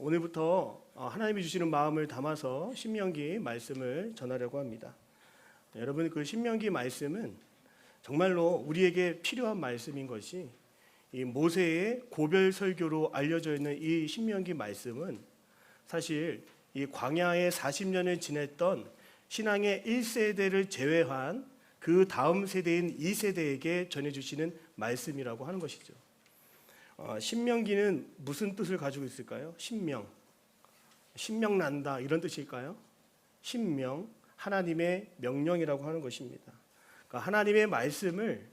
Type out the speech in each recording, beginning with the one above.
오늘부터 하나님이 주시는 마음을 담아서 신명기 말씀을 전하려고 합니다. 여러분, 그 신명기 말씀은 정말로 우리에게 필요한 말씀인 것이, 이 모세의 고별 설교로 알려져 있는 이 신명기 말씀은 사실 이 광야에 40년을 지냈던 신앙의 1세대를 제외한 그 다음 세대인 2세대에게 전해주시는 말씀이라고 하는 것이죠. 신명기는 무슨 뜻을 가지고 있을까요? 신명 난다, 이런 뜻일까요? 신명, 하나님의 명령이라고 하는 것입니다. 그러니까 하나님의 말씀을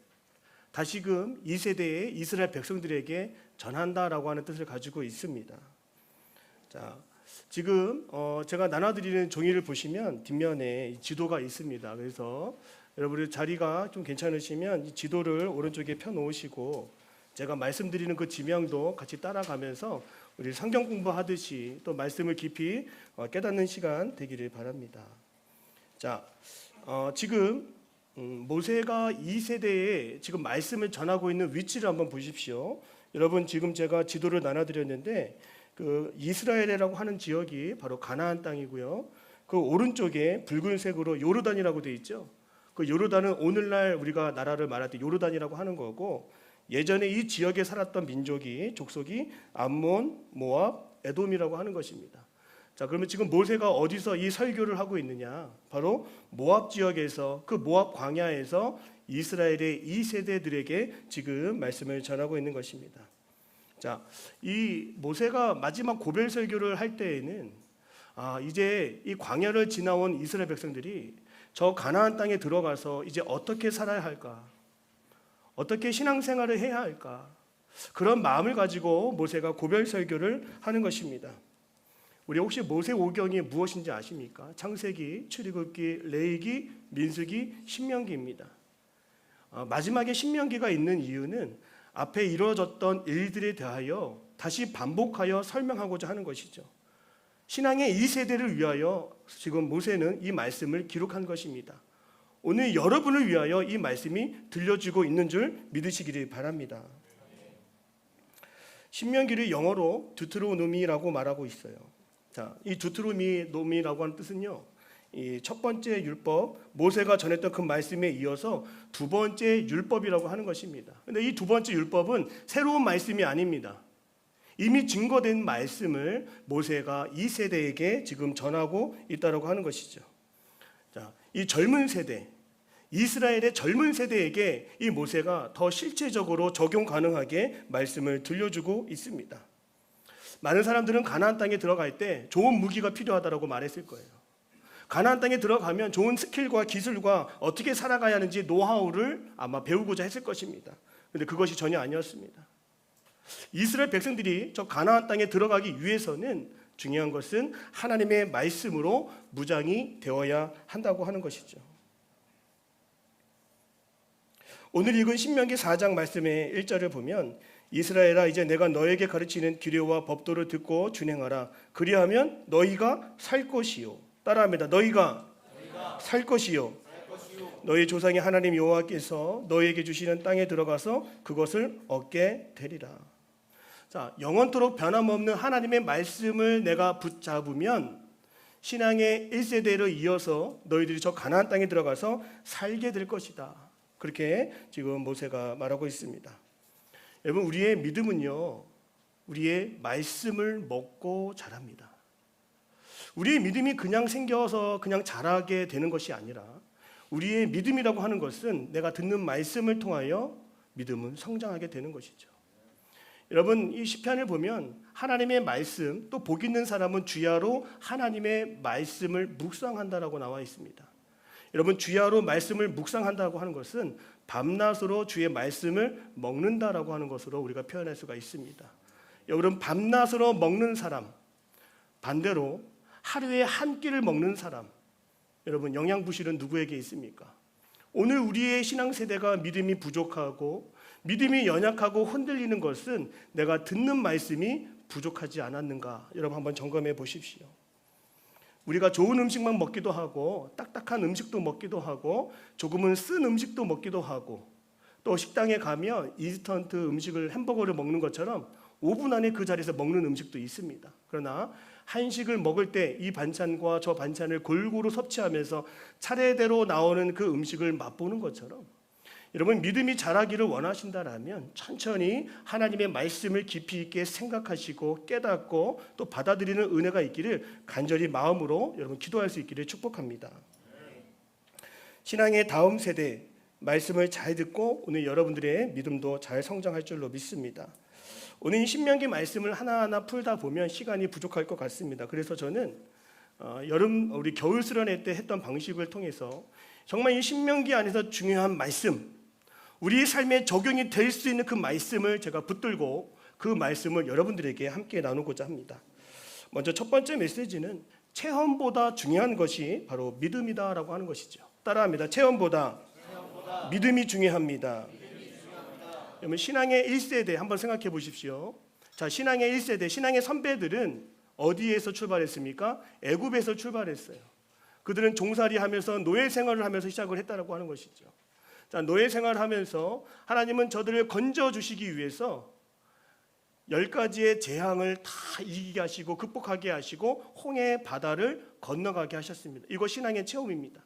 다시금 2세대의 이스라엘 백성들에게 전한다라고 하는 뜻을 가지고 있습니다. 자, 지금 제가 나눠드리는 종이를 보시면 뒷면에 지도가 있습니다. 그래서 여러분의 자리가 좀 괜찮으시면 이 지도를 오른쪽에 펴놓으시고 제가 말씀드리는 그 지명도 같이 따라가면서 우리 성경 공부하듯이 또 말씀을 깊이 깨닫는 시간 되기를 바랍니다. 자, 지금 모세가 2세대에 지금 말씀을 전하고 있는 위치를 한번 보십시오. 여러분, 지금 제가 지도를 나눠드렸는데 그 이스라엘이라고 하는 지역이 바로 가나안 땅이고요. 그 오른쪽에 붉은색으로 요르단이라고 되어 있죠. 그 요르단은 오늘날 우리가 나라를 말할 때 요르단이라고 하는 거고, 예전에 이 지역에 살았던 민족이, 족속이 암몬, 모압, 에돔이라고 하는 것입니다. 자, 그러면 지금 모세가 어디서 이 설교를 하고 있느냐? 바로 모압 지역에서, 그 모압 광야에서 이스라엘의 2세대들에게 지금 말씀을 전하고 있는 것입니다. 자, 이 모세가 마지막 고별 설교를 할 때에는 이제 이 광야를 지나온 이스라엘 백성들이 저 가나안 땅에 들어가서 이제 어떻게 살아야 할까? 어떻게 신앙생활을 해야 할까? 그런 마음을 가지고 모세가 고별 설교를 하는 것입니다. 우리 혹시 모세오경이 무엇인지 아십니까? 창세기, 출애굽기, 레위기, 민수기, 신명기입니다. 마지막에 신명기가 있는 이유는 앞에 이루어졌던 일들에 대하여 다시 반복하여 설명하고자 하는 것이죠. 신앙의 2세대를 위하여 지금 모세는 이 말씀을 기록한 것입니다. 오늘 여러분을 위하여 이 말씀이 들려주고 있는 줄 믿으시기를 바랍니다. 신명기를 영어로 두트로노미라고 말하고 있어요. 자, 이 두트로노미라고 하는 뜻은요, 이 첫 번째 율법, 모세가 전했던 그 말씀에 이어서 두 번째 율법이라고 하는 것입니다. 그런데 이 두 번째 율법은 새로운 말씀이 아닙니다. 이미 증거된 말씀을 모세가 이 세대에게 지금 전하고 있다고 하는 것이죠. 자, 이 젊은 세대, 이스라엘의 젊은 세대에게 이 모세가 더 실제적으로 적용 가능하게 말씀을 들려주고 있습니다. 많은 사람들은 가나안 땅에 들어갈 때 좋은 무기가 필요하다고 말했을 거예요. 가나안 땅에 들어가면 좋은 스킬과 기술과 어떻게 살아가야 하는지 노하우를 아마 배우고자 했을 것입니다. 그런데 그것이 전혀 아니었습니다. 이스라엘 백성들이 저 가나안 땅에 들어가기 위해서는 중요한 것은 하나님의 말씀으로 무장이 되어야 한다고 하는 것이죠. 오늘 읽은 신명기 4장 말씀의 1절을 보면, 이스라엘아, 이제 내가 너에게 가르치는 규례와 법도를 듣고 준행하라. 그리하면 너희가 살 것이요. 따라합니다. 너희가 살 것이요. 너희 조상의 하나님 여호와께서 너희에게 주시는 땅에 들어가서 그것을 얻게 되리라. 자, 영원토록 변함없는 하나님의 말씀을 내가 붙잡으면 신앙의 1세대를 이어서 너희들이 저 가나안 땅에 들어가서 살게 될 것이다. 그렇게 지금 모세가 말하고 있습니다. 여러분, 우리의 믿음은요, 우리의 말씀을 먹고 자랍니다. 우리의 믿음이 그냥 생겨서 그냥 자라게 되는 것이 아니라, 우리의 믿음이라고 하는 것은 내가 듣는 말씀을 통하여 믿음은 성장하게 되는 것이죠. 여러분, 이 시편을 보면 하나님의 말씀, 또 복 있는 사람은 주야로 하나님의 말씀을 묵상한다라고 나와 있습니다. 여러분, 주야로 말씀을 묵상한다고 하는 것은 밤낮으로 주의 말씀을 먹는다라고 하는 것으로 우리가 표현할 수가 있습니다. 여러분, 밤낮으로 먹는 사람, 반대로 하루에 한 끼를 먹는 사람, 여러분, 영양부실은 누구에게 있습니까? 오늘 우리의 신앙세대가 믿음이 부족하고 믿음이 연약하고 흔들리는 것은 내가 듣는 말씀이 부족하지 않았는가? 여러분, 한번 점검해 보십시오. 우리가 좋은 음식만 먹기도 하고, 딱딱한 음식도 먹기도 하고, 조금은 쓴 음식도 먹기도 하고, 또 식당에 가면 인스턴트 음식을, 햄버거를 먹는 것처럼 5분 안에 그 자리에서 먹는 음식도 있습니다. 그러나 한식을 먹을 때 이 반찬과 저 반찬을 골고루 섭취하면서 차례대로 나오는 그 음식을 맛보는 것처럼 여러분 믿음이 자라기를 원하신다라면 천천히 하나님의 말씀을 깊이 있게 생각하시고 깨닫고 또 받아들이는 은혜가 있기를 간절히 마음으로 여러분 기도할 수 있기를 축복합니다. 신앙의 다음 세대 말씀을 잘 듣고 오늘 여러분들의 믿음도 잘 성장할 줄로 믿습니다. 오늘 이 신명기 말씀을 하나하나 풀다 보면 시간이 부족할 것 같습니다. 그래서 저는 여름 우리 겨울 수련회 때 했던 방식을 통해서 정말 이 신명기 안에서 중요한 말씀, 우리의 삶에 적용이 될 수 있는 그 말씀을 제가 붙들고 그 말씀을 여러분들에게 함께 나누고자 합니다. 먼저 첫 번째 메시지는 체험보다 중요한 것이 바로 믿음이다라고 하는 것이죠. 따라합니다. 체험보다 믿음이 중요합니다. 여러분 신앙의 1세대 한번 생각해 보십시오. 자, 신앙의 1세대, 신앙의 선배들은 어디에서 출발했습니까? 애굽에서 출발했어요. 그들은 종살이 하면서 노예 생활을 하면서 시작을 했다라고 하는 것이죠. 자, 노예 생활을 하면서 하나님은 저들을 건져 주시기 위해서 10가지의 재앙을 다 이기게 하시고 극복하게 하시고 홍해 바다를 건너가게 하셨습니다. 이거 신앙의 체험입니다.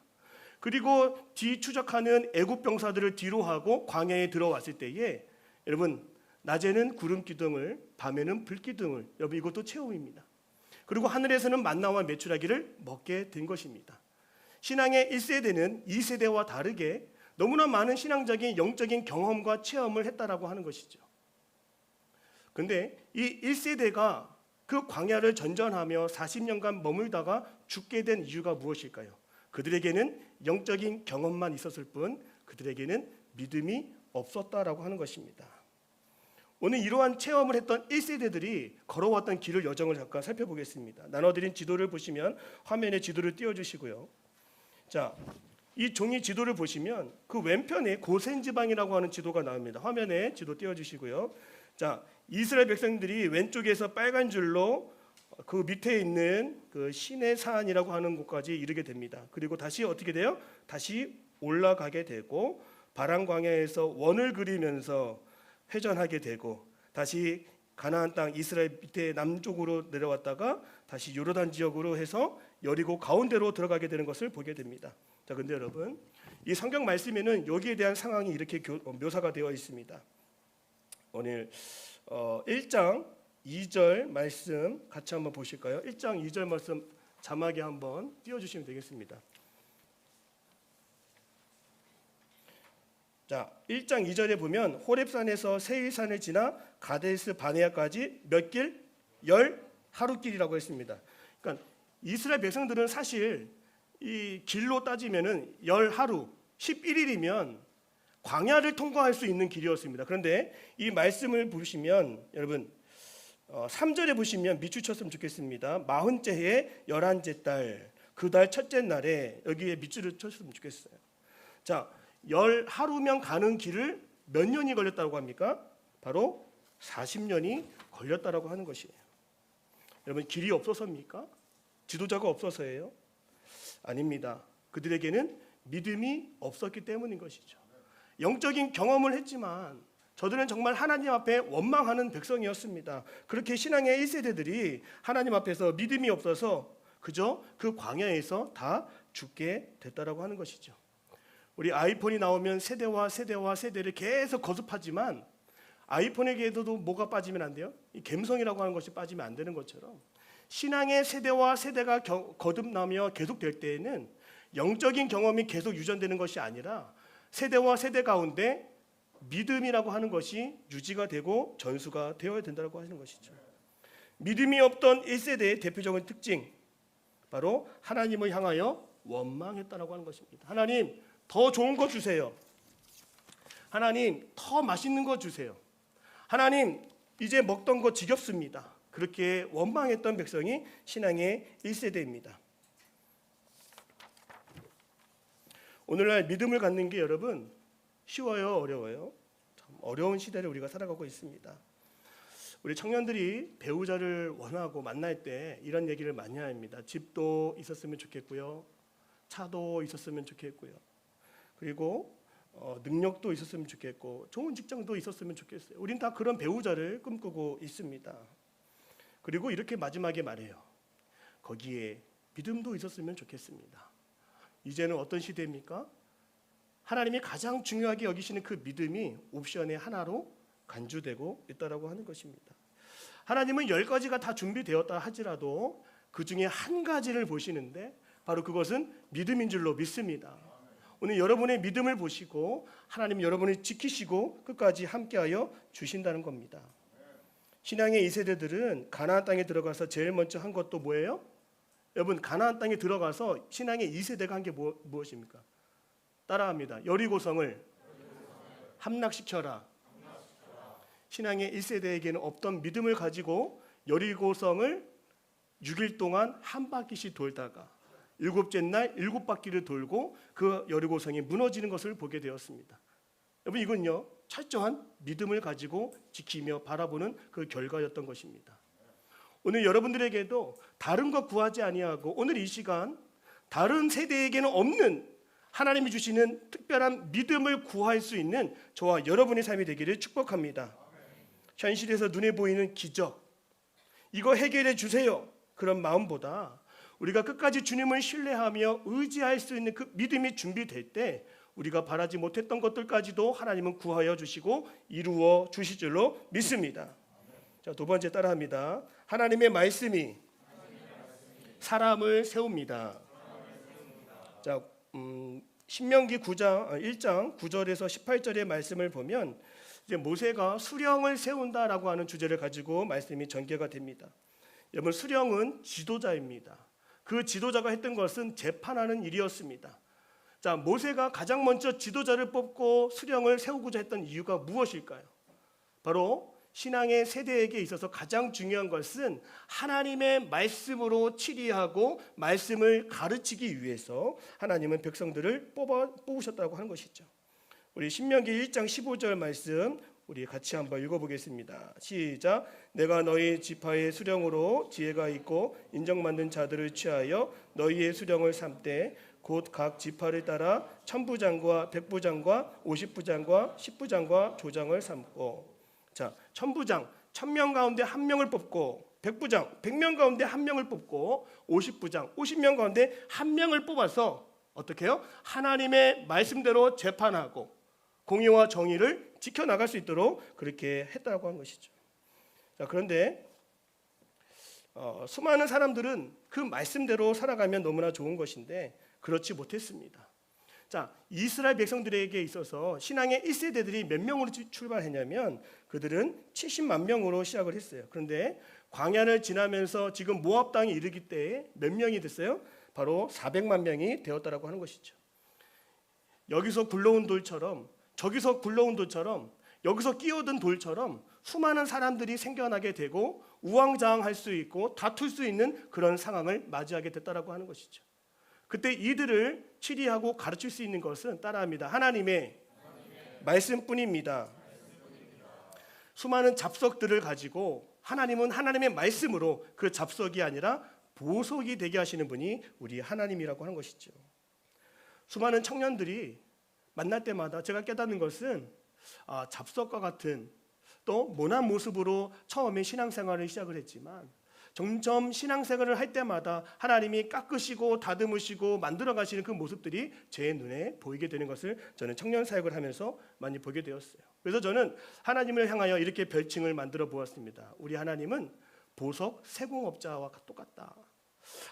그리고 뒤추적하는 애굽 병사들을 뒤로 하고 광야에 들어왔을 때에 여러분 낮에는 구름 기둥을 밤에는 불 기둥을 여러분 이것도 체험입니다. 그리고 하늘에서는 만나와 메추라기를 먹게 된 것입니다. 신앙의 1세대는 2세대와 다르게 너무나 많은 신앙적인 영적인 경험과 체험을 했다라고 하는 것이죠. 그런데 이 1세대가 그 광야를 전전하며 40년간 머물다가 죽게 된 이유가 무엇일까요? 그들에게는 영적인 경험만 있었을 뿐 그들에게는 믿음이 없었다라고 하는 것입니다. 오늘 이러한 체험을 했던 1세대들이 걸어왔던 길을 여정을 잠깐 살펴보겠습니다. 나눠드린 지도를 보시면 화면에 지도를 띄워주시고요. 자, 이 종이 지도를 보시면 그 왼편에 고센 지방이라고 하는 지도가 나옵니다. 화면에 지도 띄워주시고요. 자, 이스라엘 백성들이 왼쪽에서 빨간 줄로 그 밑에 있는 그 시내 산이라고 하는 곳까지 이르게 됩니다. 그리고 다시 어떻게 돼요? 다시 올라가게 되고 바람 광야에서 원을 그리면서 회전하게 되고 다시 가나안 땅 이스라엘 밑에 남쪽으로 내려왔다가 다시 요르단 지역으로 해서 여리고 가운데로 들어가게 되는 것을 보게 됩니다. 자, 근데 여러분 이 성경 말씀에는 여기에 대한 상황이 이렇게 묘사가 되어 있습니다. 오늘 1장 2절 말씀 같이 한번 보실까요? 1장 2절 말씀 자막에 한번 띄워주시면 되겠습니다. 자, 1장 2절에 보면 호렙산에서 세일산을 지나 가데스 바네아까지 몇 길? 10하루길이라고 했습니다. 그러니까 이스라엘 백성들은 사실 이 길로 따지면은 10하루, 11일이면 광야를 통과할 수 있는 길이었습니다. 그런데 이 말씀을 보시면 여러분 3절에 보시면 밑줄 쳤으면 좋겠습니다. 40째 해의 11째 달 그 달 첫째 날에 여기에 밑줄을 쳤으면 좋겠어요. 자, 10하루면 가는 길을 몇 년이 걸렸다고 합니까? 바로 40년이 걸렸다라고 하는 것이에요. 여러분 길이 없어서입니까? 지도자가 없어서예요? 아닙니다. 그들에게는 믿음이 없었기 때문인 것이죠. 영적인 경험을 했지만 저들은 정말 하나님 앞에 원망하는 백성이었습니다. 그렇게 신앙의 1세대들이 하나님 앞에서 믿음이 없어서 그저 그 광야에서 다 죽게 됐다라고 하는 것이죠. 우리 아이폰이 나오면 세대와 세대를 계속 거듭하지만 아이폰에게도 뭐가 빠지면 안 돼요? 이 감성이라고 하는 것이 빠지면 안 되는 것처럼 신앙의 세대와 세대가 거듭나며 계속될 때에는 영적인 경험이 계속 유전되는 것이 아니라 세대와 세대 가운데 믿음이라고 하는 것이 유지가 되고 전수가 되어야 된다고 하는 것이죠. 믿음이 없던 1세대의 대표적인 특징 바로 하나님을 향하여 원망했다라고 하는 것입니다. 하나님 더 좋은 거 주세요. 하나님 더 맛있는 거 주세요. 하나님 이제 먹던 거 지겹습니다. 그렇게 원망했던 백성이 신앙의 1세대입니다. 오늘날 믿음을 갖는 게 여러분 쉬워요, 어려워요? 참 어려운 시대를 우리가 살아가고 있습니다. 우리 청년들이 배우자를 원하고 만날 때 이런 얘기를 많이 합니다. 집도 있었으면 좋겠고요. 차도 있었으면 좋겠고요. 그리고 능력도 있었으면 좋겠고 좋은 직장도 있었으면 좋겠어요. 우린 다 그런 배우자를 꿈꾸고 있습니다. 그리고 이렇게 마지막에 말해요. 거기에 믿음도 있었으면 좋겠습니다. 이제는 어떤 시대입니까? 하나님이 가장 중요하게 여기시는 그 믿음이 옵션의 하나로 간주되고 있다라고 하는 것입니다. 하나님은 10가지가 다 준비되었다 하지라도 그 중에 한 가지를 보시는데 바로 그것은 믿음인 줄로 믿습니다. 오늘 여러분의 믿음을 보시고 하나님 여러분을 지키시고 끝까지 함께하여 주신다는 겁니다. 신앙의 2세대들은 가나안 땅에 들어가서 제일 먼저 한 것도 뭐예요? 여러분, 가나안 땅에 들어가서 신앙의 2세대가 한 게 무엇입니까? 따라합니다. 여리고성을 함락시켜라. 신앙의 1세대에게는 없던 믿음을 가지고 여리고성을 6일 동안 한 바퀴씩 돌다가 7째 날 7바퀴를 돌고 그 여리고성이 무너지는 것을 보게 되었습니다. 여러분, 이건요 철저한 믿음을 가지고 지키며 바라보는 그 결과였던 것입니다. 오늘 여러분들에게도 다른 것 구하지 아니하고 오늘 이 시간 다른 세대에게는 없는 하나님이 주시는 특별한 믿음을 구할 수 있는 저와 여러분의 삶이 되기를 축복합니다. 현실에서 눈에 보이는 기적, 이거 해결해 주세요, 그런 마음보다 우리가 끝까지 주님을 신뢰하며 의지할 수 있는 그 믿음이 준비될 때 우리가 바라지 못했던 것들까지도 하나님은 구하여 주시고 이루어 주실 줄로 믿습니다. 자, 두 번째 따라합니다. 하나님의 말씀이 사람을 세웁니다. 자, 신명기 1장 9절에서 18절의 말씀을 보면 이제 모세가 수령을 세운다라고 하는 주제를 가지고 말씀이 전개가 됩니다. 여러분, 수령은 지도자입니다. 그 지도자가 했던 것은 재판하는 일이었습니다. 자, 모세가 가장 먼저 지도자를 뽑고 수령을 세우고자 했던 이유가 무엇일까요? 바로 신앙의 세대에게 있어서 가장 중요한 것은 하나님의 말씀으로 치리하고 말씀을 가르치기 위해서 하나님은 백성들을 뽑으셨다고 하는 것이죠. 우리 신명기 1장 15절 말씀 우리 같이 한번 읽어보겠습니다. 시작. 내가 너희 지파의 수령으로 지혜가 있고 인정받는 자들을 취하여 너희의 수령을 삼되 곧 각 지파를 따라 천부장과 백부장과 50부장과 10부장과 조장을 삼고, 자, 천부장 1000명 가운데 1명을 뽑고, 백부장 100명 가운데 1명을 뽑고, 50부장 50명 가운데 1명을 뽑아서 어떻게 해요? 하나님의 말씀대로 재판하고 공의와 정의를 지켜나갈 수 있도록 그렇게 했다고 한 것이죠. 자, 그런데 수많은 사람들은 그 말씀대로 살아가면 너무나 좋은 것인데 그렇지 못했습니다. 자, 이스라엘 백성들에게 있어서 신앙의 1세대들이 몇 명으로 출발했냐면 그들은 70만 명으로 시작을 했어요. 그런데 광야를 지나면서 지금 모압 땅에 이르기 때에 몇 명이 됐어요? 바로 400만 명이 되었다라고 하는 것이죠. 여기서 굴러온 돌처럼 저기서 굴러온 돌처럼 여기서 끼어든 돌처럼 수많은 사람들이 생겨나게 되고 우왕좌왕할 수 있고 다툴 수 있는 그런 상황을 맞이하게 됐다라고 하는 것이죠. 그때 이들을 치리하고 가르칠 수 있는 것은 따라합니다. 하나님의 말씀뿐입니다. 수많은 잡석들을 가지고 하나님은 하나님의 말씀으로 그 잡석이 아니라 보석이 되게 하시는 분이 우리 하나님이라고 하는 것이죠. 수많은 청년들이 만날 때마다 제가 깨닫는 것은 잡석과 같은 또 모난 모습으로 처음에 신앙생활을 시작을 했지만 점점 신앙생활을 할 때마다 하나님이 깎으시고 다듬으시고 만들어 가시는 그 모습들이 제 눈에 보이게 되는 것을 저는 청년 사역을 하면서 많이 보게 되었어요. 그래서 저는 하나님을 향하여 이렇게 별칭을 만들어 보았습니다. 우리 하나님은 보석 세공업자와 똑같다.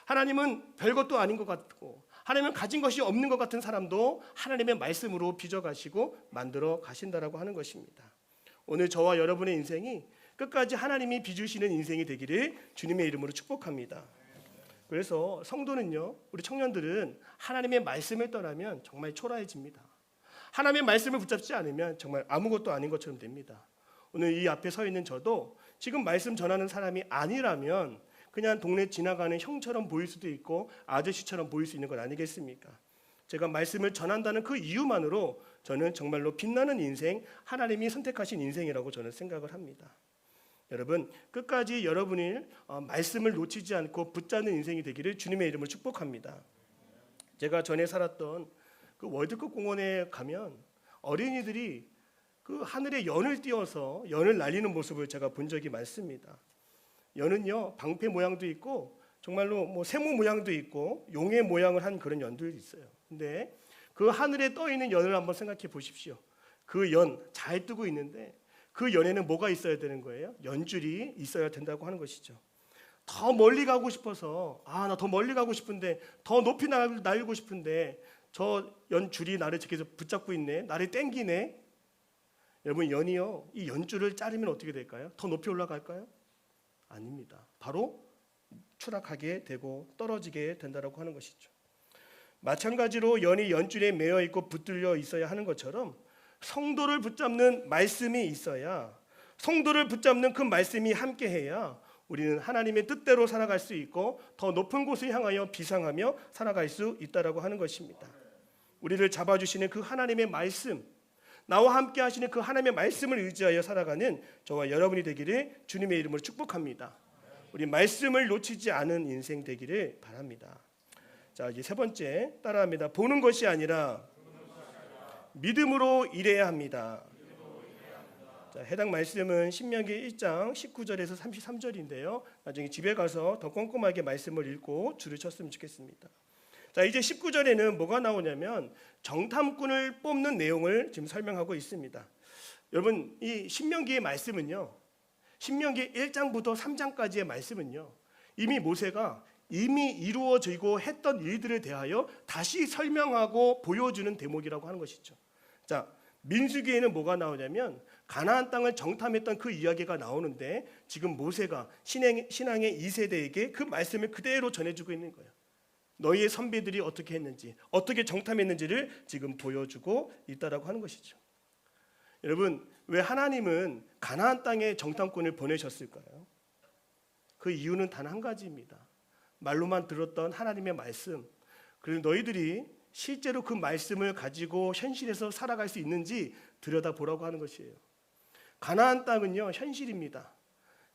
하나님은 별것도 아닌 것 같고 하나님은 가진 것이 없는 것 같은 사람도 하나님의 말씀으로 빚어가시고 만들어 가신다라고 하는 것입니다. 오늘 저와 여러분의 인생이 끝까지 하나님이 빚으시는 인생이 되기를 주님의 이름으로 축복합니다. 그래서 성도는요, 우리 청년들은 하나님의 말씀을 떠나면 정말 초라해집니다. 하나님의 말씀을 붙잡지 않으면 정말 아무것도 아닌 것처럼 됩니다. 오늘 이 앞에 서 있는 저도 지금 말씀 전하는 사람이 아니라면 그냥 동네 지나가는 형처럼 보일 수도 있고 아저씨처럼 보일 수 있는 것 아니겠습니까? 제가 말씀을 전한다는 그 이유만으로 저는 정말로 빛나는 인생, 하나님이 선택하신 인생이라고 저는 생각을 합니다. 여러분, 끝까지 여러분이 말씀을 놓치지 않고 붙잡는 인생이 되기를 주님의 이름으로 축복합니다. 제가 전에 살았던 그 월드컵 공원에 가면 어린이들이 그 하늘에 연을 띄워서 연을 날리는 모습을 제가 본 적이 많습니다. 연은요, 방패 모양도 있고 정말로 뭐 세모 모양도 있고 용의 모양을 한 그런 연들이 있어요. 근데 그 하늘에 떠 있는 연을 한번 생각해 보십시오. 그 연 잘 뜨고 있는데 그 연에는 뭐가 있어야 되는 거예요? 연줄이 있어야 된다고 하는 것이죠. 더 멀리 가고 싶어서 나 더 멀리 가고 싶은데 더 높이 날고 싶은데 저 연줄이 나를 저기서 붙잡고 있네. 나를 땡기네. 여러분, 연이요, 이 연줄을 자르면 어떻게 될까요? 더 높이 올라갈까요? 아닙니다. 바로 추락하게 되고 떨어지게 된다라고 하는 것이죠. 마찬가지로 연이 연줄에 매여 있고 붙들려 있어야 하는 것처럼 성도를 붙잡는 말씀이 있어야, 성도를 붙잡는 그 말씀이 함께해야 우리는 하나님의 뜻대로 살아갈 수 있고 더 높은 곳을 향하여 비상하며 살아갈 수 있다라고 하는 것입니다. 우리를 잡아주시는 그 하나님의 말씀, 나와 함께 하시는 그 하나님의 말씀을 의지하여 살아가는 저와 여러분이 되기를 주님의 이름으로 축복합니다. 우리 말씀을 놓치지 않은 인생 되기를 바랍니다. 자, 이제 세 번째 따라합니다. 보는 것이 아니라 믿음으로 일해야 합니다. 자, 해당 말씀은 신명기 1장 19절에서 33절인데요. 나중에 집에 가서 더 꼼꼼하게 말씀을 읽고 줄을 쳤으면 좋겠습니다. 자, 이제 19절에는 뭐가 나오냐면 정탐꾼을 뽑는 내용을 지금 설명하고 있습니다. 여러분, 이 신명기의 말씀은요, 신명기 1장부터 3장까지의 말씀은요, 이미 모세가 이미 이루어지고 했던 일들에 대하여 다시 설명하고 보여주는 대목이라고 하는 것이죠. 자, 민수기에는 뭐가 나오냐면 가나안 땅을 정탐했던 그 이야기가 나오는데 지금 모세가 신앙의 2세대에게 그 말씀을 그대로 전해주고 있는 거예요. 너희의 선비들이 어떻게 했는지, 어떻게 정탐했는지를 지금 보여주고 있다라고 하는 것이죠. 여러분, 왜 하나님은 가나안 땅에 정탐꾼을 보내셨을까요? 그 이유는 단 한 가지입니다. 말로만 들었던 하나님의 말씀, 그리고 너희들이 실제로 그 말씀을 가지고 현실에서 살아갈 수 있는지 들여다보라고 하는 것이에요. 가나안 땅은요, 현실입니다.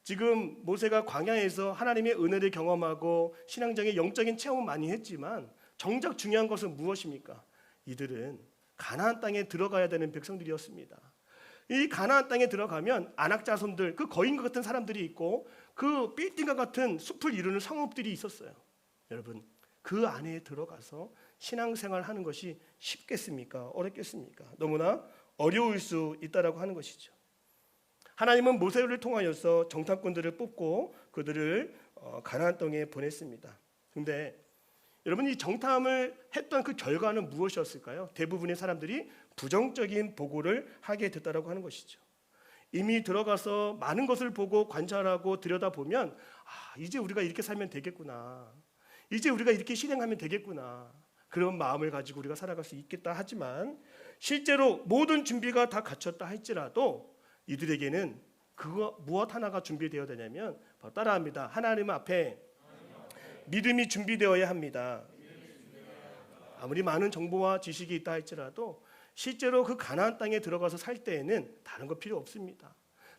지금 모세가 광야에서 하나님의 은혜를 경험하고 신앙적인 영적인 체험을 많이 했지만 정작 중요한 것은 무엇입니까? 이들은 가나안 땅에 들어가야 되는 백성들이었습니다. 이 가나안 땅에 들어가면 안악자손들, 그 거인과 같은 사람들이 있고 그 빌딩과 같은 숲을 이루는 성읍들이 있었어요. 여러분, 그 안에 들어가서 신앙생활 하는 것이 쉽겠습니까? 어렵겠습니까? 너무나 어려울 수 있다라고 하는 것이죠. 하나님은 모세를 통하여서 정탐꾼들을 뽑고 그들을 가나안 땅에 보냈습니다. 그런데 여러분, 이 정탐을 했던 그 결과는 무엇이었을까요? 대부분의 사람들이 부정적인 보고를 하게 됐다라고 하는 것이죠. 이미 들어가서 많은 것을 보고 관찰하고 들여다보면 이제 우리가 이렇게 살면 되겠구나, 이제 우리가 이렇게 실행하면 되겠구나, 그런 마음을 가지고 우리가 살아갈 수 있겠다 하지만 실제로 모든 준비가 다 갖췄다 할지라도 이들에게는 그거 무엇 하나가 준비되어야 되냐면 바로 따라합니다. 하나님 앞에 믿음이 준비되어야 합니다. 아무리 많은 정보와 지식이 있다 할지라도 실제로 그 가나안 땅에 들어가서 살 때에는 다른 거 필요 없습니다.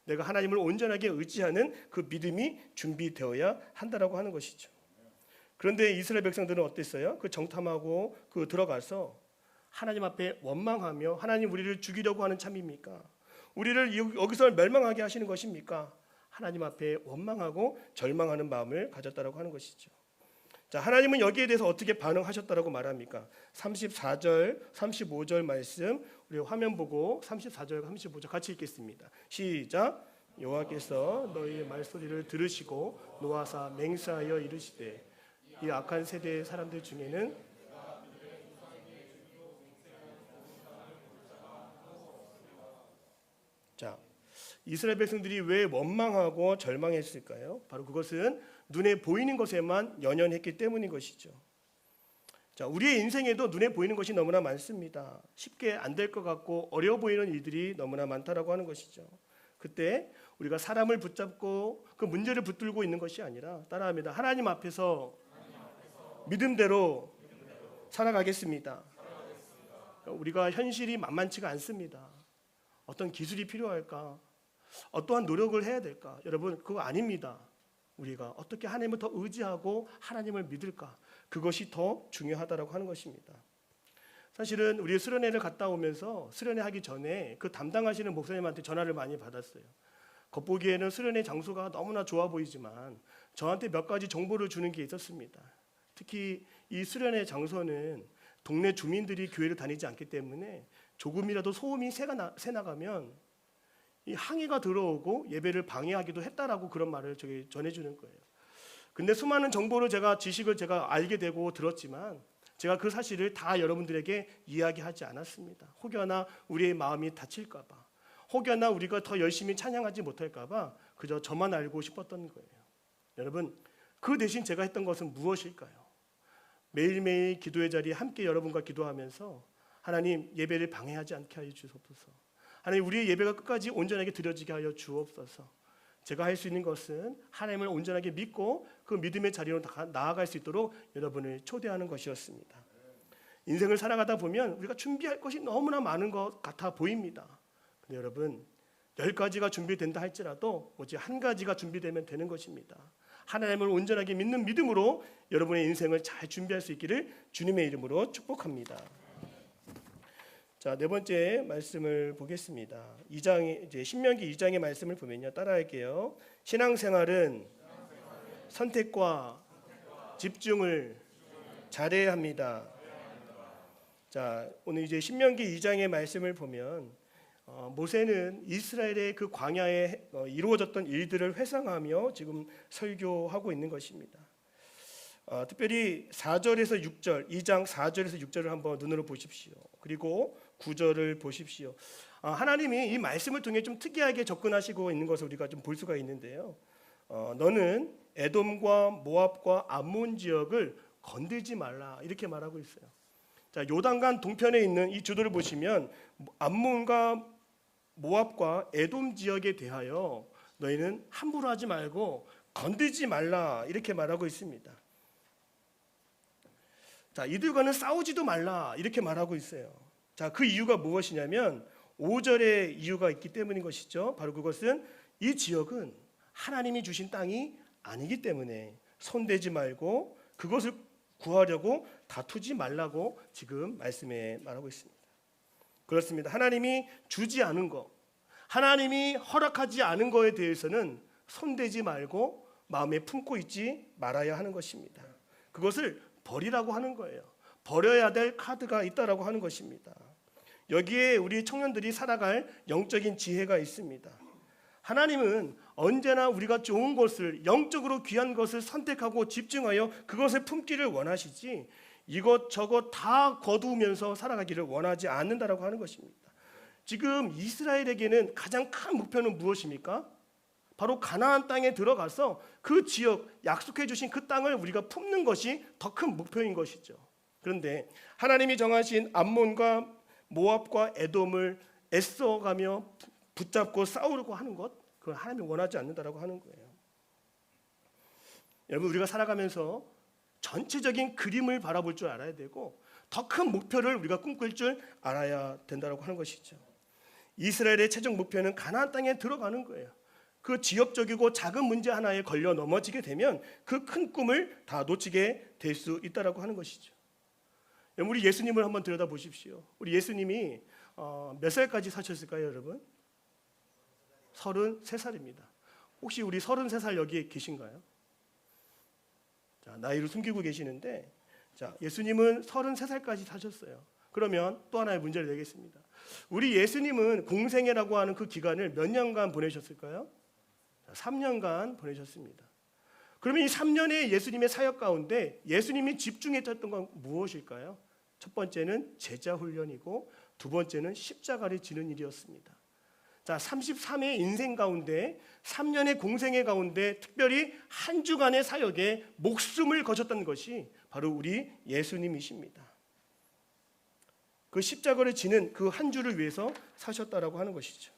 내가 하나님을 온전하게 의지하는 그 믿음이 준비되어야 한다라고 하는 것이죠. 그런데 이스라엘 백성들은 어땠어요? 그 정탐하고 그 들어가서 하나님 앞에 원망하며 하나님 우리를 죽이려고 하는 참입니까? 우리를 여기서 멸망하게 하시는 것입니까? 하나님 앞에 원망하고 절망하는 마음을 가졌다라고 하는 것이죠. 자, 하나님은 여기에 대해서 어떻게 반응하셨다라고 말합니까? 34절, 35절 말씀 우리 화면 보고 34절과 35절 같이 읽겠습니다. 시작. 여호와께서 너희의 말소리를 들으시고 노하사 맹세하여 이르시되 이 악한 세대의 사람들 중에는 자, 이스라엘 백성들이 왜 원망하고 절망했을까요? 바로 그것은 눈에 보이는 것에만 연연했기 때문인 것이죠. 자, 우리의 인생에도 눈에 보이는 것이 너무나 많습니다. 쉽게 안 될 것 같고 어려워 보이는 일들이 너무나 많다라고 하는 것이죠. 그때 우리가 사람을 붙잡고 그 문제를 붙들고 있는 것이 아니라 따라합니다. 하나님 앞에서 믿음대로 살아가겠습니다. 우리가 현실이 만만치가 않습니다. 어떤 기술이 필요할까? 어떠한 노력을 해야 될까? 여러분, 그거 아닙니다. 우리가 어떻게 하나님을 더 의지하고 하나님을 믿을까? 그것이 더 중요하다라고 하는 것입니다. 사실은 우리 수련회를 갔다 오면서 수련회 하기 전에 그 담당하시는 목사님한테 전화를 많이 받았어요. 겉보기에는 수련회 장소가 너무나 좋아 보이지만 저한테 몇 가지 정보를 주는 게 있었습니다. 특히 이 수련회 장소는 동네 주민들이 교회를 다니지 않기 때문에 조금이라도 소음이 새 나가면 이 항의가 들어오고 예배를 방해하기도 했다라고 그런 말을 저기 전해주는 거예요. 근데 수많은 정보를 지식을 제가 알게 되고 들었지만 제가 그 사실을 다 여러분들에게 이야기하지 않았습니다. 혹여나 우리의 마음이 다칠까 봐, 혹여나 우리가 더 열심히 찬양하지 못할까 봐 그저 저만 알고 싶었던 거예요. 여러분, 그 대신 제가 했던 것은 무엇일까요? 매일매일 기도의 자리에 함께 여러분과 기도하면서 하나님, 예배를 방해하지 않게 하여 주옵소서. 하나님, 우리의 예배가 끝까지 온전하게 드려지게 하여 주옵소서. 제가 할 수 있는 것은 하나님을 온전하게 믿고 그 믿음의 자리로 나아갈 수 있도록 여러분을 초대하는 것이었습니다. 인생을 살아가다 보면 우리가 준비할 것이 너무나 많은 것 같아 보입니다. 근데 여러분, 10가지가 준비된다 할지라도 오직 한 가지가 준비되면 되는 것입니다. 하나님을 온전하게 믿는 믿음으로 여러분의 인생을 잘 준비할 수 있기를 주님의 이름으로 축복합니다. 자, 네 번째 말씀을 보겠습니다. 2장, 이제 신명기 2장의 말씀을 보면요, 따라할게요. 신앙생활은 선택과 집중을 잘해야 합니다. 자, 오늘 이제 신명기 2장의 말씀을 보면 모세는 이스라엘의 그 광야에 이루어졌던 일들을 회상하며 지금 설교하고 있는 것입니다. 특별히 4절에서 6절, 2장 4절에서 6절을 한번 눈으로 보십시오. 그리고 9절을 보십시오. 하나님이 이 말씀을 통해 좀 특이하게 접근하시고 있는 것을 우리가 좀 볼 수가 있는데요. 너는 에돔과 모압과 암몬 지역을 건들지 말라, 이렇게 말하고 있어요. 자, 요단강 동편에 있는 이 주도를 보시면 암몬과 모압과 에돔 지역에 대하여 너희는 함부로 하지 말고 건들지 말라, 이렇게 말하고 있습니다. 자, 이들과는 싸우지도 말라, 이렇게 말하고 있어요. 자, 그 이유가 무엇이냐면 5절의 이유가 있기 때문인 것이죠. 바로 그것은 이 지역은 하나님이 주신 땅이 아니기 때문에 손대지 말고 그것을 구하려고 다투지 말라고 지금 말씀에 말하고 있습니다. 그렇습니다. 하나님이 주지 않은 것, 하나님이 허락하지 않은 것에 대해서는 손대지 말고 마음에 품고 있지 말아야 하는 것입니다. 그것을 버리라고 하는 거예요. 버려야 될 카드가 있다라고 하는 것입니다. 여기에 우리 청년들이 살아갈 영적인 지혜가 있습니다. 하나님은 언제나 우리가 좋은 것을, 영적으로 귀한 것을 선택하고 집중하여 그것을 품기를 원하시지 이것저것 다 거두면서 살아가기를 원하지 않는다라고 하는 것입니다. 지금 이스라엘에게는 가장 큰 목표는 무엇입니까? 바로 가나안 땅에 들어가서 그 지역, 약속해 주신 그 땅을 우리가 품는 것이 더 큰 목표인 것이죠. 그런데 하나님이 정하신 암몬과 모압과 에돔을 애써가며 붙잡고 싸우려고 하는 것, 그걸 하나님이 원하지 않는다라고 하는 거예요. 여러분, 우리가 살아가면서 전체적인 그림을 바라볼 줄 알아야 되고 더 큰 목표를 우리가 꿈꿀 줄 알아야 된다라고 하는 것이죠. 이스라엘의 최종 목표는 가나안 땅에 들어가는 거예요. 그 지역적이고 작은 문제 하나에 걸려 넘어지게 되면 그 큰 꿈을 다 놓치게 될 수 있다라고 하는 것이죠. 우리 예수님을 한번 들여다보십시오. 우리 예수님이 몇 살까지 사셨을까요, 여러분? 33살입니다. 혹시 우리 33살 여기에 계신가요? 자, 나이를 숨기고 계시는데, 자, 예수님은 33살까지 사셨어요. 그러면 또 하나의 문제를 내겠습니다. 우리 예수님은 공생애라고 하는 그 기간을 몇 년간 보내셨을까요? 3년간 보내셨습니다. 그러면 이 3년의 예수님의 사역 가운데 예수님이 집중했던 건 무엇일까요? 첫 번째는 제자 훈련이고 두 번째는 십자가를 지는 일이었습니다. 자, 33의 인생 가운데 3년의 공생애 가운데 특별히 한 주간의 사역에 목숨을 거셨던 것이 바로 우리 예수님이십니다. 그 십자가를 지는 그 한 주를 위해서 사셨다라고 하는 것이죠.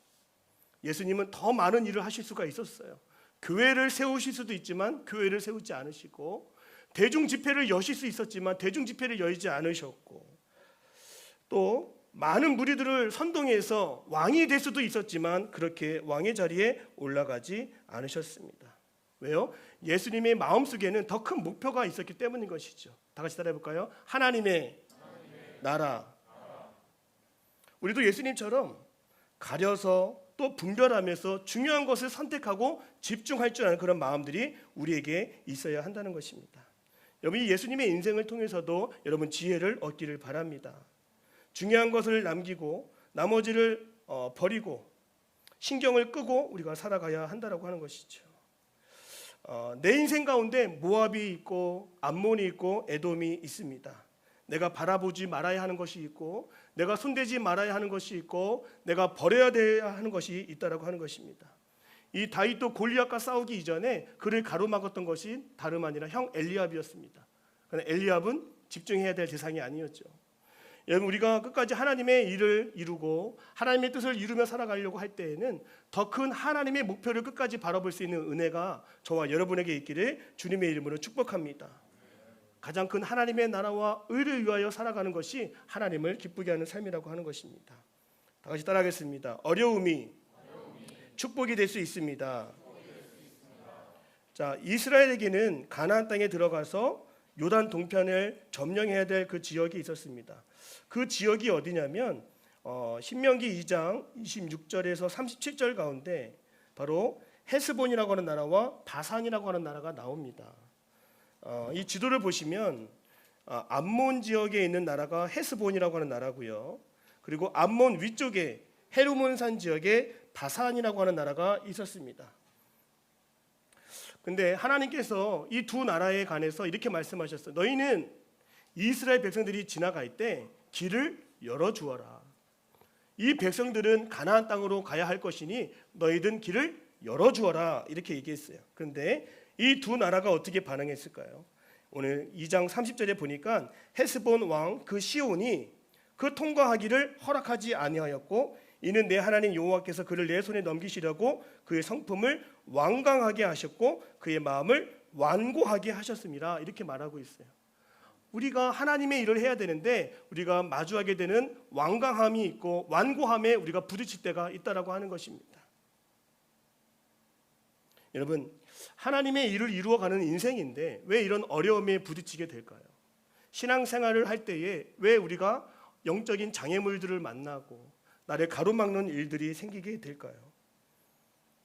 예수님은 더 많은 일을 하실 수가 있었어요. 교회를 세우실 수도 있지만 교회를 세우지 않으시고, 대중 집회를 여실 수 있었지만 대중 집회를 열지 않으셨고, 또 많은 무리들을 선동해서 왕이 될 수도 있었지만 그렇게 왕의 자리에 올라가지 않으셨습니다. 왜요? 예수님의 마음속에는 더 큰 목표가 있었기 때문인 것이죠. 다 같이 따라해 볼까요? 하나님의 나라, 우리도 예수님처럼 가려서 또 분별하면서 중요한 것을 선택하고 집중할 줄 아는 그런 마음들이 우리에게 있어야 한다는 것입니다. 여러분이 예수님의 인생을 통해서도 여러분 지혜를 얻기를 바랍니다. 중요한 것을 남기고 나머지를 버리고 신경을 끄고 우리가 살아가야 한다라고 하는 것이죠. 내 인생 가운데 모압이 있고 암몬이 있고 에돔이 있습니다. 내가 바라보지 말아야 하는 것이 있고 내가 손대지 말아야 하는 것이 있고 내가 버려야 하는 것이 있다라고 하는 것입니다. 이 다윗도 골리앗과 싸우기 이전에 그를 가로막았던 것이 다름 아니라 형 엘리압이었습니다. 그러나 엘리압은 집중해야 될 대상이 아니었죠. 여러분, 우리가 끝까지 하나님의 일을 이루고 하나님의 뜻을 이루며 살아가려고 할 때에는 더 큰 하나님의 목표를 끝까지 바라볼 수 있는 은혜가 저와 여러분에게 있기를 주님의 이름으로 축복합니다. 가장 큰 하나님의 나라와 의를 위하여 살아가는 것이 하나님을 기쁘게 하는 삶이라고 하는 것입니다. 다 같이 따라하겠습니다. 어려움이 축복이 될 수 있습니다. 자, 이스라엘에게는 가나안 땅에 들어가서 요단 동편을 점령해야 될 그 지역이 있었습니다. 그 지역이 어디냐면 신명기 2장 26절에서 37절 가운데 바로 헤스본이라고 하는 나라와 바산이라고 하는 나라가 나옵니다. 이 지도를 보시면 암몬 지역에 있는 나라가 헤스본이라고 하는 나라고요. 그리고 암몬 위쪽에 헤르몬산 지역에 바산이라고 하는 나라가 있었습니다. 근데 하나님께서 이 두 나라에 관해서 이렇게 말씀하셨어요. 너희는 이스라엘 백성들이 지나갈 때 길을 열어주어라. 이 백성들은 가나안 땅으로 가야 할 것이니 너희들 길을 열어주어라 이렇게 얘기했어요. 그런데 이 두 나라가 어떻게 반응했을까요? 오늘 2장 30절에 보니까 헤스본 왕 그 시온이 그 통과하기를 허락하지 아니하였고 이는 내 하나님 여호와께서 그를 내 손에 넘기시려고 그의 성품을 완강하게 하셨고 그의 마음을 완고하게 하셨습니다. 이렇게 말하고 있어요. 우리가 하나님의 일을 해야 되는데 우리가 마주하게 되는 완강함이 있고 완고함에 우리가 부딪힐 때가 있다라고 하는 것입니다. 여러분, 하나님의 일을 이루어가는 인생인데 왜 이런 어려움에 부딪히게 될까요? 신앙생활을 할 때에 왜 우리가 영적인 장애물들을 만나고 나를 가로막는 일들이 생기게 될까요?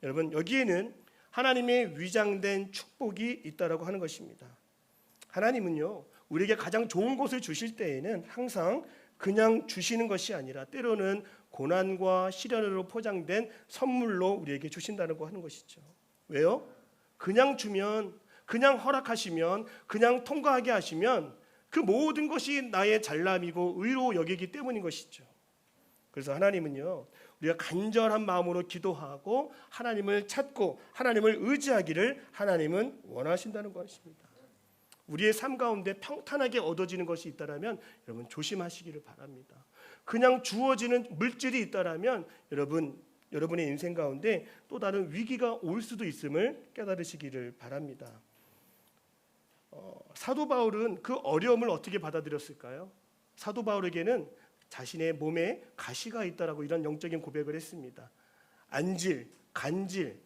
여러분, 여기에는 하나님의 위장된 축복이 있다라고 하는 것입니다. 하나님은요, 우리에게 가장 좋은 것을 주실 때에는 항상 그냥 주시는 것이 아니라 때로는 고난과 시련으로 포장된 선물로 우리에게 주신다는 거 하는 것이죠. 왜요? 그냥 주면, 그냥 허락하시면, 그냥 통과하게 하시면 그 모든 것이 나의 잘남이고 의로 여기기 때문인 것이죠. 그래서 하나님은요, 우리가 간절한 마음으로 기도하고 하나님을 찾고 하나님을 의지하기를 하나님은 원하신다는 것입니다. 우리의 삶 가운데 평탄하게 얻어지는 것이 있다라면 여러분 조심하시기를 바랍니다. 그냥 주어지는 물질이 있다라면 여러분의 인생 가운데 또 다른 위기가 올 수도 있음을 깨달으시기를 바랍니다. 사도 바울은 그 어려움을 어떻게 받아들였을까요? 사도 바울에게는 자신의 몸에 가시가 있다라고 이런 영적인 고백을 했습니다. 안질, 간질,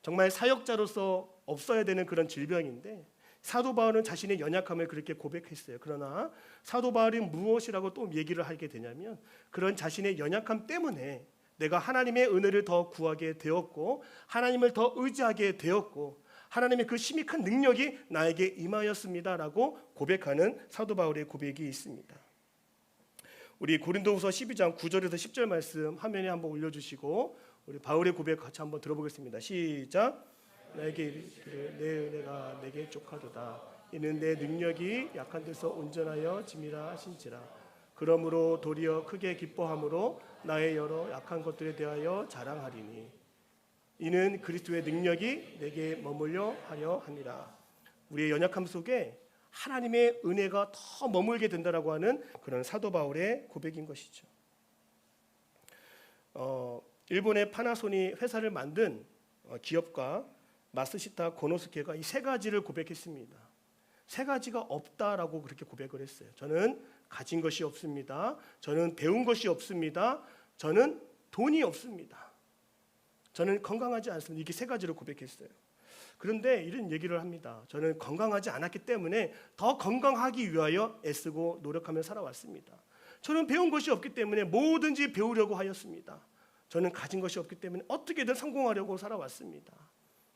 정말 사역자로서 없어야 되는 그런 질병인데 사도 바울은 자신의 연약함을 그렇게 고백했어요. 그러나 사도 바울이 무엇이라고 또 얘기를 하게 되냐면 그런 자신의 연약함 때문에 내가 하나님의 은혜를 더 구하게 되었고 하나님을 더 의지하게 되었고 하나님의 그 심히 큰 능력이 나에게 임하였습니다라고 고백하는 사도 바울의 고백이 있습니다. 우리 고린도후서 12장 9절에서 10절 말씀 화면에 한번 올려주시고 우리 바울의 고백 같이 한번 들어보겠습니다. 시작. 나에게 이르기를 내 은혜가 내게 족하도다. 이는 내 능력이 약한 데서 온전하여 짐이라 하신지라. 그러므로 도리어 크게 기뻐함으로 나의 여러 약한 것들에 대하여 자랑하리니 이는 그리스도의 능력이 내게 머물려 하려 함이라. 우리의 연약함 속에 하나님의 은혜가 더 머물게 된다라고 하는 그런 사도 바울의 고백인 것이죠. 일본의 파나소닉 회사를 만든 기업가 마스시타 고노스케가 이 세 가지를 고백했습니다. 세 가지가 없다라고 그렇게 고백을 했어요. 저는 가진 것이 없습니다. 저는 배운 것이 없습니다. 저는 돈이 없습니다. 저는 건강하지 않습니다. 이렇게 세 가지를 고백했어요. 그런데 이런 얘기를 합니다. 저는 건강하지 않았기 때문에 더 건강하기 위하여 애쓰고 노력하며 살아왔습니다. 저는 배운 것이 없기 때문에 뭐든지 배우려고 하였습니다. 저는 가진 것이 없기 때문에 어떻게든 성공하려고 살아왔습니다.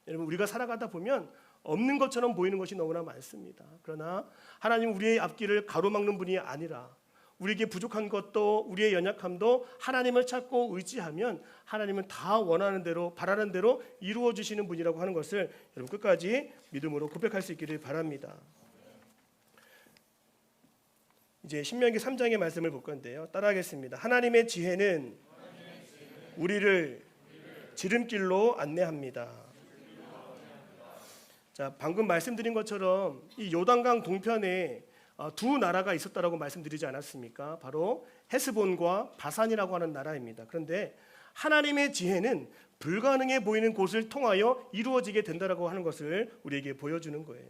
여러분, 우리가 살아가다 보면 없는 것처럼 보이는 것이 너무나 많습니다. 그러나 하나님 우리의 앞길을 가로막는 분이 아니라 우리에게 부족한 것도 우리의 연약함도 하나님을 찾고 의지하면 하나님은 다 원하는 대로 바라는 대로 이루어 주시는 분이라고 하는 것을 여러분 끝까지 믿음으로 고백할 수 있기를 바랍니다. 이제 신명기 3장의 말씀을 볼 건데요. 따라하겠습니다. 하나님의 지혜는 우리를 지름길로 안내합니다. 자, 방금 말씀드린 것처럼 이 요단강 동편에 두 나라가 있었다라고 말씀드리지 않았습니까? 바로 헤스본과 바산이라고 하는 나라입니다. 그런데 하나님의 지혜는 불가능해 보이는 곳을 통하여 이루어지게 된다라고 하는 것을 우리에게 보여주는 거예요.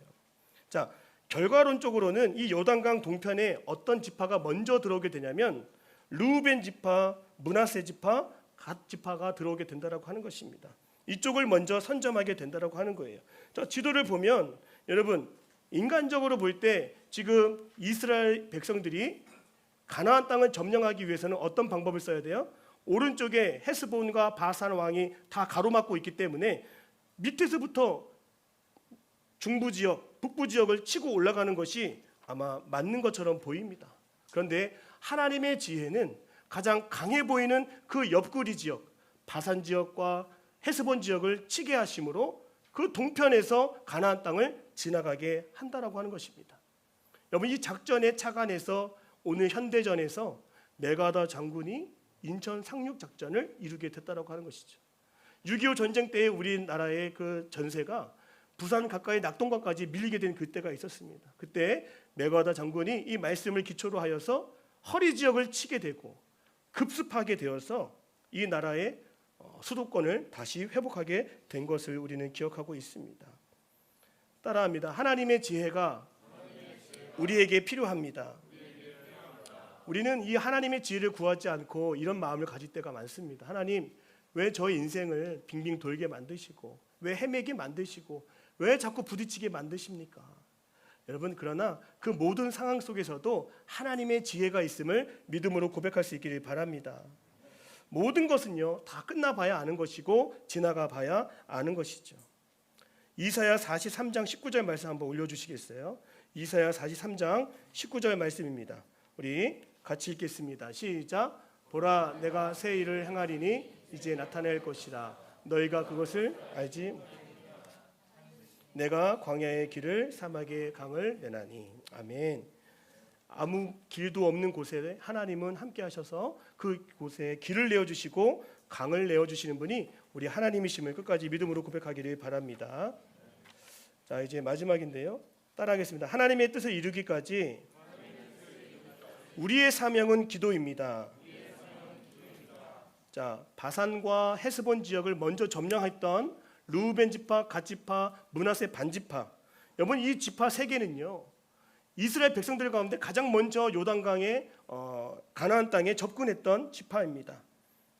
자, 결과론적으로는 이 요단강 동편에 어떤 지파가 먼저 들어오게 되냐면 르우벤 지파, 므낫세 지파, 갓 지파가 들어오게 된다라고 하는 것입니다. 이쪽을 먼저 선점하게 된다라고 하는 거예요. 자, 지도를 보면 여러분 인간적으로 볼 때 지금 이스라엘 백성들이 가나안 땅을 점령하기 위해서는 어떤 방법을 써야 돼요? 오른쪽에 헤스본과 바산 왕이 다 가로막고 있기 때문에 밑에서부터 중부 지역, 북부 지역을 치고 올라가는 것이 아마 맞는 것처럼 보입니다. 그런데 하나님의 지혜는 가장 강해 보이는 그 옆구리 지역, 바산 지역과 헤스본 지역을 치게 하심으로 그 동편에서 가나안 땅을 지나가게 한다라고 하는 것입니다. 여러분, 이 작전의 착안에서 오늘 현대전에서 메가더 장군이 인천 상륙 작전을 이루게 됐다라고 하는 것이죠. 6.25 전쟁 때에 우리나라의 그 전세가 부산 가까이 낙동강까지 밀리게 된 그때가 있었습니다. 그때 메가더 장군이 이 말씀을 기초로 하여서 허리 지역을 치게 되고 급습하게 되어서 이 나라의 수도권을 다시 회복하게 된 것을 우리는 기억하고 있습니다. 따라합니다. 하나님의 지혜가 우리에게 필요합니다. 우리는 이 하나님의 지혜를 구하지 않고 이런 마음을 가질 때가 많습니다. 하나님, 왜 저 인생을 빙빙 돌게 만드시고 왜 헤매게 만드시고 왜 자꾸 부딪히게 만드십니까? 여러분, 그러나 그 모든 상황 속에서도 하나님의 지혜가 있음을 믿음으로 고백할 수 있기를 바랍니다. 모든 것은요 다 끝나봐야 아는 것이고 지나가 봐야 아는 것이죠. 이사야 43장 19절 말씀 한번 올려주시겠어요? 이사야 43장 19절 말씀입니다. 우리 같이 읽겠습니다. 시작. 보라, 내가 새 일을 행하리니 이제 나타낼 것이라. 너희가 그것을 알지. 내가 광야의 길을 사막의 강을 내나니. 아멘. 아무 길도 없는 곳에 하나님은 함께 하셔서 그 곳에 길을 내어주시고 강을 내어주시는 분이 우리 하나님이심을 끝까지 믿음으로 고백하기를 바랍니다. 자, 이제 마지막인데요. 따라하겠습니다. 하나님의 뜻을 이루기까지 우리의 사명은 기도입니다. 자, 바산과 헤스본 지역을 먼저 점령했던 르우벤 지파, 갓 지파, 므낫세 반 지파. 여러분, 이 지파 세 개는요 이스라엘 백성들 가운데 가장 먼저 요단강의 가나안 땅에 접근했던 지파입니다.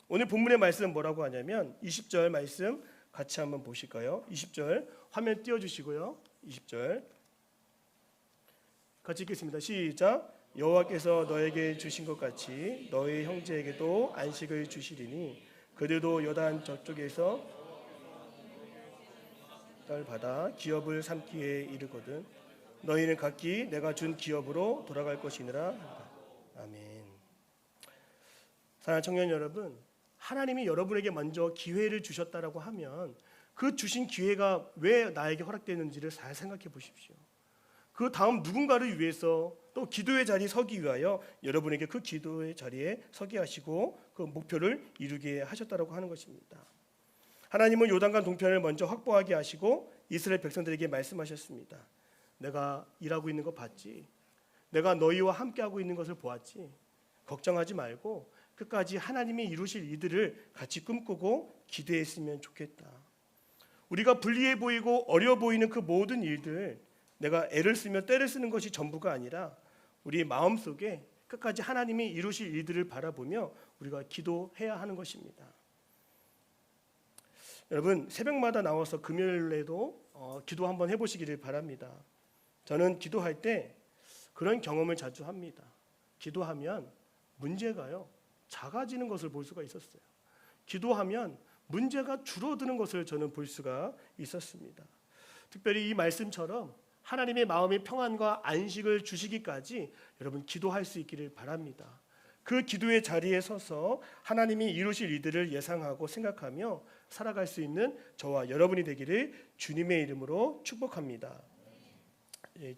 오늘 본문의 말씀은 뭐라고 하냐면 20절 말씀 같이 한번 보실까요? 20절 화면 띄워주시고요. 20절 같이 읽겠습니다. 시작. 여호와께서 너에게 주신 것 같이 너희 형제에게도 안식을 주시리니 그들도 요단 저쪽에서 땅을 받아 기업을 삼기에 이르거든 너희는 각기 내가 준 기업으로 돌아갈 것이니라. 아멘. 사랑하는 청년 여러분, 하나님이 여러분에게 먼저 기회를 주셨다라고 하면 그 주신 기회가 왜 나에게 허락되는지를 잘 생각해 보십시오. 그 다음 누군가를 위해서 또 기도의 자리에 서기 위하여 여러분에게 그 기도의 자리에 서게 하시고 그 목표를 이루게 하셨다라고 하는 것입니다. 하나님은 요단강 동편을 먼저 확보하게 하시고 이스라엘 백성들에게 말씀하셨습니다. 내가 일하고 있는 거 봤지? 내가 너희와 함께하고 있는 것을 보았지? 걱정하지 말고 끝까지 하나님이 이루실 일들을 같이 꿈꾸고 기대했으면 좋겠다. 우리가 불리해 보이고 어려워 보이는 그 모든 일들 내가 애를 쓰며 때를 쓰는 것이 전부가 아니라 우리 마음속에 끝까지 하나님이 이루실 일들을 바라보며 우리가 기도해야 하는 것입니다. 여러분, 새벽마다 나와서 금요일에도 기도 한번 해보시기를 바랍니다. 저는 기도할 때 그런 경험을 자주 합니다. 기도하면 문제가요 작아지는 것을 볼 수가 있었어요. 기도하면 문제가 줄어드는 것을 저는 볼 수가 있었습니다. 특별히 이 말씀처럼 하나님의 마음의 평안과 안식을 주시기까지 여러분 기도할 수 있기를 바랍니다. 그 기도의 자리에 서서 하나님이 이루실 일들을 예상하고 생각하며 살아갈 수 있는 저와 여러분이 되기를 주님의 이름으로 축복합니다.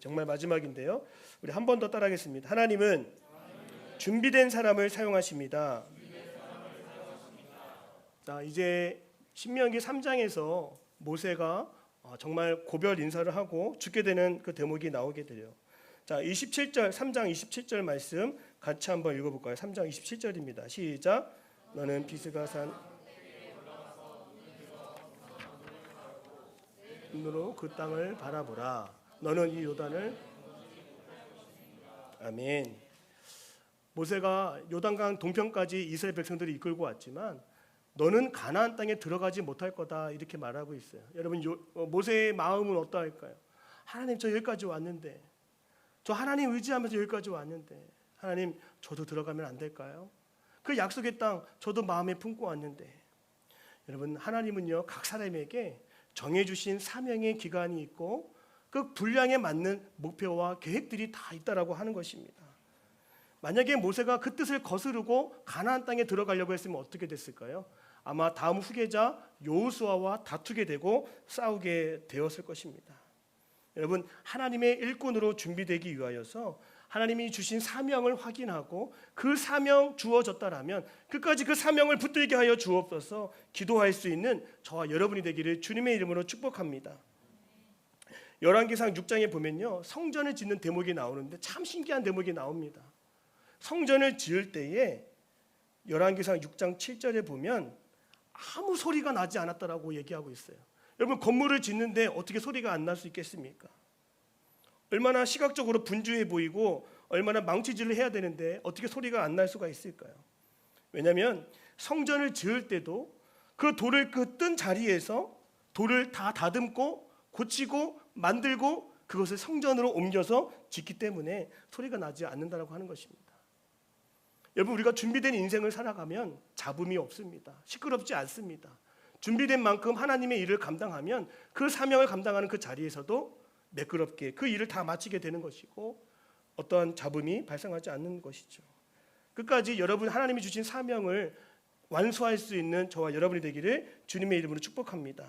정말 마지막인데요. 우리 한 번 더 따라하겠습니다. 하나님은 준비된 사람을 사용하십니다. 자, 이제 신명기 3장에서 모세가 정말 고별 인사를 하고 죽게 되는 그 대목이 나오게 돼요. 자, 27절 3장 27절 말씀 같이 한번 읽어볼까요? 3장 27절입니다. 시작. 너는 비스가 산 눈으로 그 땅을 바라보라. 너는 이 요단을 아멘. 모세가 요단강 동편까지 이스라엘 백성들을 이끌고 왔지만 너는 가나안 땅에 들어가지 못할 거다 이렇게 말하고 있어요. 여러분 모세의 마음은 어떠할까요? 하나님 저 여기까지 왔는데 저 하나님 의지하면서 여기까지 왔는데 하나님 저도 들어가면 안 될까요? 그 약속의 땅 저도 마음에 품고 왔는데 여러분 하나님은요 각 사람에게 정해주신 사명의 기간이 있고 그 분량에 맞는 목표와 계획들이 다 있다라고 하는 것입니다. 만약에 모세가 그 뜻을 거스르고 가나안 땅에 들어가려고 했으면 어떻게 됐을까요? 아마 다음 후계자 여호수아와 다투게 되고 싸우게 되었을 것입니다. 여러분 하나님의 일꾼으로 준비되기 위하여서 하나님이 주신 사명을 확인하고 그 사명 주어졌다라면 끝까지 그 사명을 붙들게 하여 주옵소서 기도할 수 있는 저와 여러분이 되기를 주님의 이름으로 축복합니다. 열왕기상 6장에 보면요 성전을 짓는 대목이 나오는데 참 신기한 대목이 나옵니다. 성전을 지을 때에 열왕기상 6장 7절에 보면 아무 소리가 나지 않았다라고 얘기하고 있어요. 여러분 건물을 짓는데 어떻게 소리가 안 날 수 있겠습니까? 얼마나 시각적으로 분주해 보이고 얼마나 망치질을 해야 되는데 어떻게 소리가 안 날 수가 있을까요? 왜냐하면 성전을 지을 때도 그 돌을 그 뜬 자리에서 돌을 다 다듬고 고치고 만들고 그것을 성전으로 옮겨서 짓기 때문에 소리가 나지 않는다라고 하는 것입니다. 여러분 우리가 준비된 인생을 살아가면 잡음이 없습니다. 시끄럽지 않습니다. 준비된 만큼 하나님의 일을 감당하면 그 사명을 감당하는 그 자리에서도 매끄럽게 그 일을 다 마치게 되는 것이고 어떠한 잡음이 발생하지 않는 것이죠. 끝까지 여러분 하나님이 주신 사명을 완수할 수 있는 저와 여러분이 되기를 주님의 이름으로 축복합니다.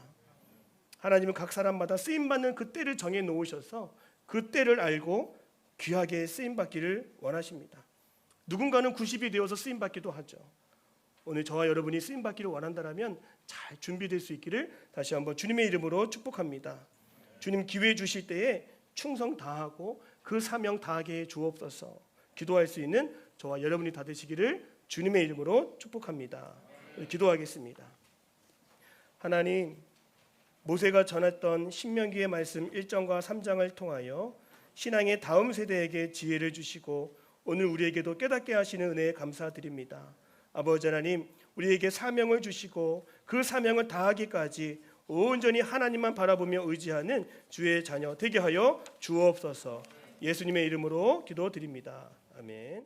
하나님은 각 사람마다 쓰임받는 그 때를 정해 놓으셔서 그 때를 알고 귀하게 쓰임받기를 원하십니다. 누군가는 90이 되어서 쓰임받기도 하죠. 오늘 저와 여러분이 쓰임받기를 원한다면 잘 준비될 수 있기를 다시 한번 주님의 이름으로 축복합니다. 주님 기회 주실 때에 충성 다하고 그 사명 다하게 해 주옵소서. 기도할 수 있는 저와 여러분이 다 되시기를 주님의 이름으로 축복합니다. 기도하겠습니다. 하나님 모세가 전했던 신명기의 말씀 1장과 3장을 통하여 신앙의 다음 세대에게 지혜를 주시고 오늘 우리에게도 깨닫게 하시는 은혜에 감사드립니다. 아버지 하나님 우리에게 사명을 주시고 그 사명을 다하기까지 온전히 하나님만 바라보며 의지하는 주의 자녀 되게 하여 주옵소서. 예수님의 이름으로 기도드립니다. 아멘.